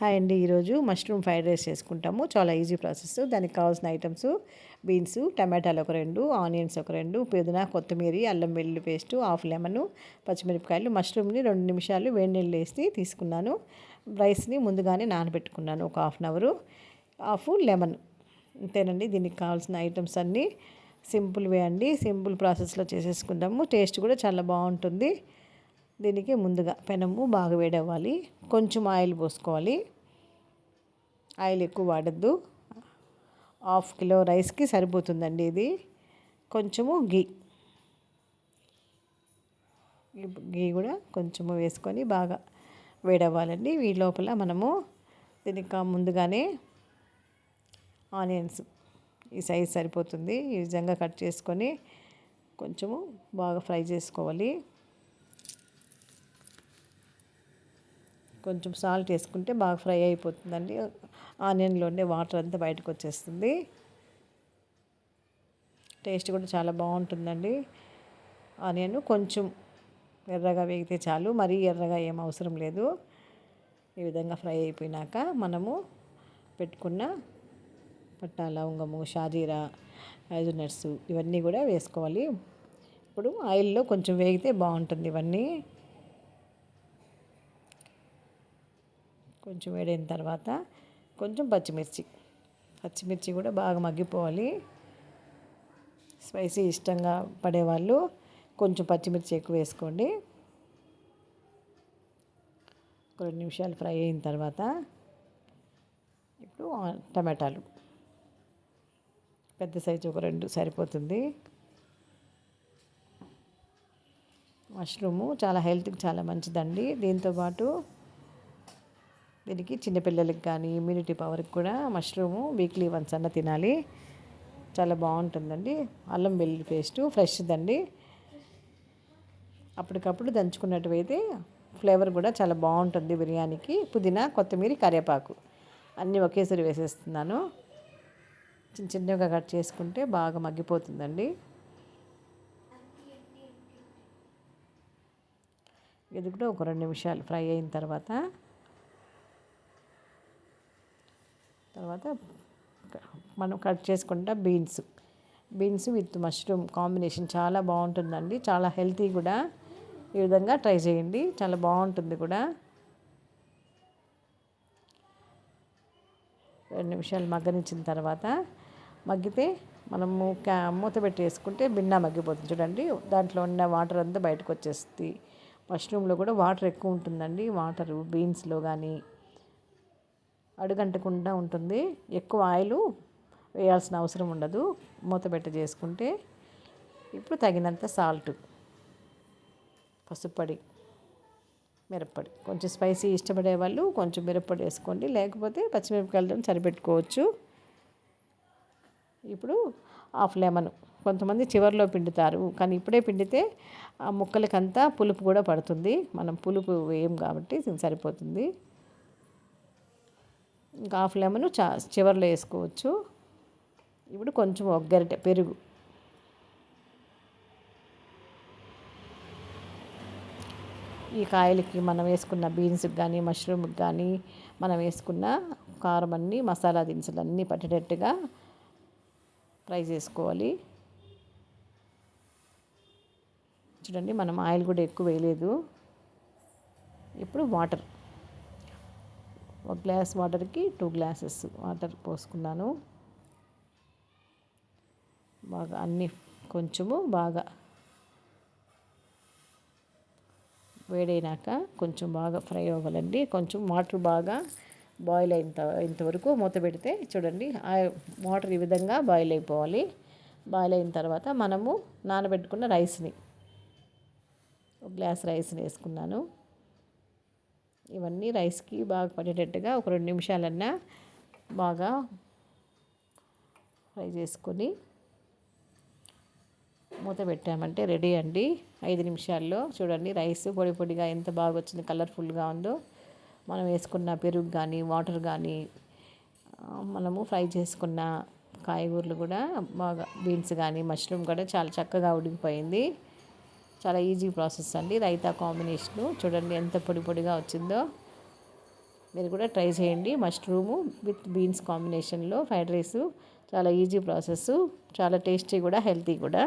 Hi అండి. ఈరోజు mushroom fried rice చేసుకుంటాము. చాలా ఈజీ ప్రాసెస్. దానికి కావాల్సిన ఐటమ్స్ బీన్స్, టమాటాలు ఒక 2, ఆనియన్స్ ఒక 2, పుదీనా, కొత్తిమీర, అల్లం వెల్లుల్లి పేస్ట్, హాఫ్ లెమన్, పచ్చిమిరపకాయలు, మష్రూమ్ని 2 నిమిషాలు వేడి నీళ్ళు వేసి తీసుకున్నాను. రైస్ని ముందుగానే నానబెట్టుకున్నాను ఒక half an hour. Half lemon. అంతేనండి. దీనికి కావాల్సిన ఐటమ్స్ అన్నీ సింపుల్ వే అండి. సింపుల్ ప్రాసెస్లో చేసేసుకుందాము. టేస్ట్ కూడా చాలా బాగుంటుంది. దీనికి ముందుగా పెనము బాగా వేడవ్వాలి. కొంచెం ఆయిల్ పోసుకోవాలి. ఆయిల్ ఎక్కువ వాడద్దు. హాఫ్ కిలో రైస్కి సరిపోతుందండి ఇది. కొంచెము గీ కూడా కొంచెము వేసుకొని బాగా వేడవ్వాలండి. ఈ లోపల మనము దీనికి ముందుగానే ఆనియన్స్ ఈ సైజ్ సరిపోతుంది. ఈ విధంగా కట్ చేసుకొని కొంచెము బాగా ఫ్రై చేసుకోవాలి. కొంచెం సాల్ట్ వేసుకుంటే బాగా ఫ్రై అయిపోతుందండి. ఆనియన్లో ఉండే వాటర్ అంతా బయటకు వచ్చేస్తుంది. టేస్ట్ కూడా చాలా బాగుంటుందండి. ఆనియన్ కొంచెం ఎర్రగా వేగితే చాలు, మరీ ఎర్రగా ఏం అవసరం లేదు. ఈ విధంగా ఫ్రై అయిపోయినాక మనము పెట్టుకున్న పట్టా, లవంగము, షాజీరా, కాజు నట్స్ ఇవన్నీ కూడా వేసుకోవాలి. ఇప్పుడు ఆయిల్లో కొంచెం వేగితే బాగుంటుంది. ఇవన్నీ కొంచెం వేడైన తర్వాత కొంచెం పచ్చిమిర్చి కూడా బాగా మగ్గిపోవాలి. స్పైసీ ఇష్టంగా పడేవాళ్ళు కొంచెం పచ్చిమిర్చి ఎక్కువ వేసుకోండి. ఒక 2 నిమిషాలు ఫ్రై అయిన తర్వాత ఇప్పుడు టమాటాలు పెద్ద సైజు ఒక 2 సరిపోతుంది. మష్రూము చాలా హెల్త్కి చాలా మంచిదండి. దీంతోపాటు దీనికి చిన్నపిల్లలకి కానీ ఇమ్యూనిటీ పవర్కి కూడా మష్రూము వీక్లీ వన్స్ అన్న తినాలి. చాలా బాగుంటుందండి. అల్లం వెల్లుల్లి పేస్టు ఫ్రెష్దండి. అప్పటికప్పుడు దంచుకున్నట్టువైతే ఫ్లేవర్ కూడా చాలా బాగుంటుంది బిర్యానీకి. పుదీనా, కొత్తిమీర, కరివేపాకు అన్నీ ఒకేసారి వేసేస్తున్నాను. చిన్నగా కట్ చేసుకుంటే బాగా మగ్గిపోతుందండి. ఇది కూడా ఒక 2 నిమిషాలు ఫ్రై అయిన తర్వాత మనం కట్ చేసుకుంటా బీన్స్ విత్ మష్రూమ్ కాంబినేషన్ చాలా బాగుంటుందండి. చాలా హెల్తీ కూడా. ఈ విధంగా ట్రై చేయండి. చాలా బాగుంటుంది కూడా. 2 నిమిషాలు మగ్గనిచ్చిన తర్వాత మగ్గితే మనము మూత పెట్టి వేసుకుంటే భిన్నా మగ్గిపోతుంది చూడండి. దాంట్లో ఉన్న వాటర్ అంతా బయటకు వచ్చేస్తుంది. మష్రూమ్లో కూడా వాటర్ ఎక్కువ ఉంటుందండి. వాటరు బీన్స్లో కానీ అడుగంటకుండా ఉంటుంది. ఎక్కువ ఆయిల్ వేయాల్సిన అవసరం ఉండదు మూత పెట్టి చేసుకుంటే. ఇప్పుడు తగినంత సాల్ట్, పసుపొడి, మిరప్పొడి. కొంచెం స్పైసీ ఇష్టపడే వాళ్ళు కొంచెం మిరప్పొడి వేసుకోండి, లేకపోతే పచ్చిమిరపకాయలతో సరిపెట్టుకోవచ్చు. ఇప్పుడు హాఫ్ లెమన్. కొంతమంది చివరిలో పిండుతారు, కానీ ఇప్పుడే పిండితే ఆ ముక్కలకంతా పులుపు కూడా పడుతుంది. మనం పులుపు వేయం కాబట్టి సరిపోతుంది. ఇంకా హాఫ్ లెమన్ చివరిలో వేసుకోవచ్చు. ఇప్పుడు కొంచెం ఒక గరిటె పెరుగు, ఈ కాయలకి మనం వేసుకున్న బీన్స్కి కానీ మష్రూమ్కి కానీ మనం వేసుకున్న కారం అన్నీ మసాలా దినుసులు అన్నీ పట్టేటట్టుగా ఫ్రై చేసుకోవాలి. చూడండి, మనం ఆయిల్ కూడా ఎక్కువ వేయలేదు. ఇప్పుడు వాటర్, ఒక గ్లాస్ వాటర్కి 2 గ్లాసెస్ వాటర్ పోసుకున్నాను. బాగా అన్నీ కొంచెము బాగా వేడైనాక కొంచెం బాగా ఫ్రై అవ్వాలండి. కొంచెం వాటర్ బాగా బాయిల్ ఇంతవరకు మూత పెడితే చూడండి ఆ వాటర్ ఈ విధంగా బాయిల్ అయిపోవాలి. బాయిల్ అయిన తర్వాత మనము నానబెట్టుకున్న రైస్ని, ఒక గ్లాస్ రైస్ని వేసుకున్నాను. ఇవన్నీ రైస్కి బాగా పడేటట్టుగా ఒక 2 నిమిషాలన్నా బాగా ఫ్రై చేసుకొని మూత పెట్టామంటే రెడీ అండి. 5 నిమిషాల్లో చూడండి రైస్ పొడి పొడిగా ఎంత బాగా వచ్చింది, కలర్ఫుల్గా ఉందో. మనం వేసుకున్న పెరుగు కానీ వాటర్ కానీ మనము ఫ్రై చేసుకున్న కాయగూరలు కూడా బాగా, బీన్స్ కానీ మష్రూమ్ కూడా చాలా చక్కగా ఉడికిపోయింది. చాలా ఈజీ ప్రాసెస్ అండి. రైతా కాంబినేషను చూడండి ఎంత పొడి పొడిగా వచ్చిందో. మీరు కూడా ట్రై చేయండి. మష్రూము విత్ బీన్స్ కాంబినేషన్లో ఫ్రైడ్ రైస్ చాలా ఈజీ ప్రాసెస్, చాలా టేస్టీ కూడా, హెల్తీ కూడా.